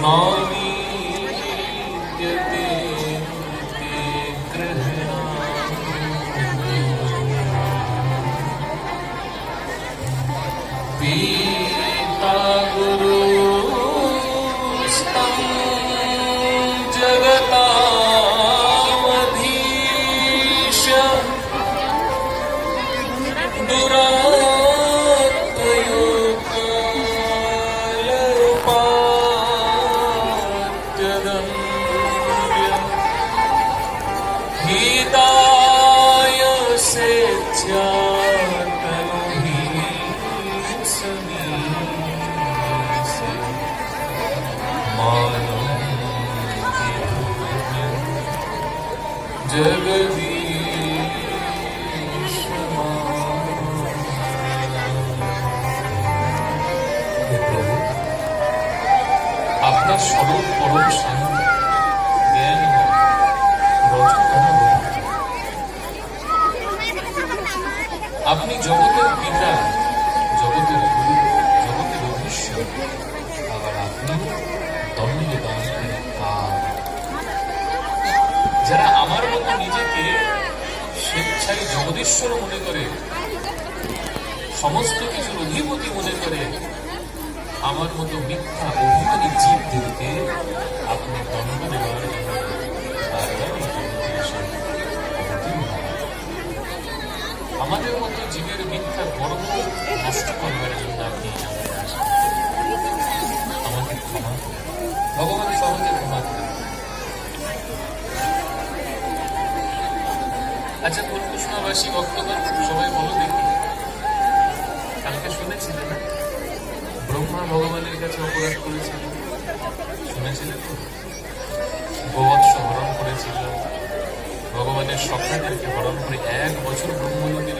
मौनी यते ग्रहणा पीता गुरु स्तम जगतामधीश दुरात्मयो कालपात्यदन्य हिताय सेच्छा जगदीश আপনার স্বরূপ পরম শান্ত জ্ঞান আপনি জগতের পিতা, জগতের গুরু, জগতের অধীশ্বর, আবার আপনি দণ্ডদানের কাল। যারা আমার মতো নিজেকে স্বেচ্ছায় জগদীশ্বর মনে করে, সমস্ত কিছুর অধিপতি মনে করে, আমার মতো মিথ্যা অভিমানী জীবদেরকে আপনি দণ্ড দেওয়ার জন্য আমাদের মতো জীবের মিথ্যা গর্ব নষ্ট করবার জন্য আপনি আমাকে ক্ষমা করেন। ভগবান সহজে ক্ষমা করেন। আচ্ছা, ফুলকুসুমাবাসী ভক্তগণ সবাই বলো দেখি, কালকে শুনেছিলেন না ব্রহ্মা ভগবানের কাছে অপরাধ করেছিল? শুনেছিলেন তো? গোবৎস হরণ করেছিল, ভগবানের সখাদেরকে হরণ করে 1 বছর ব্রহ্মলোকে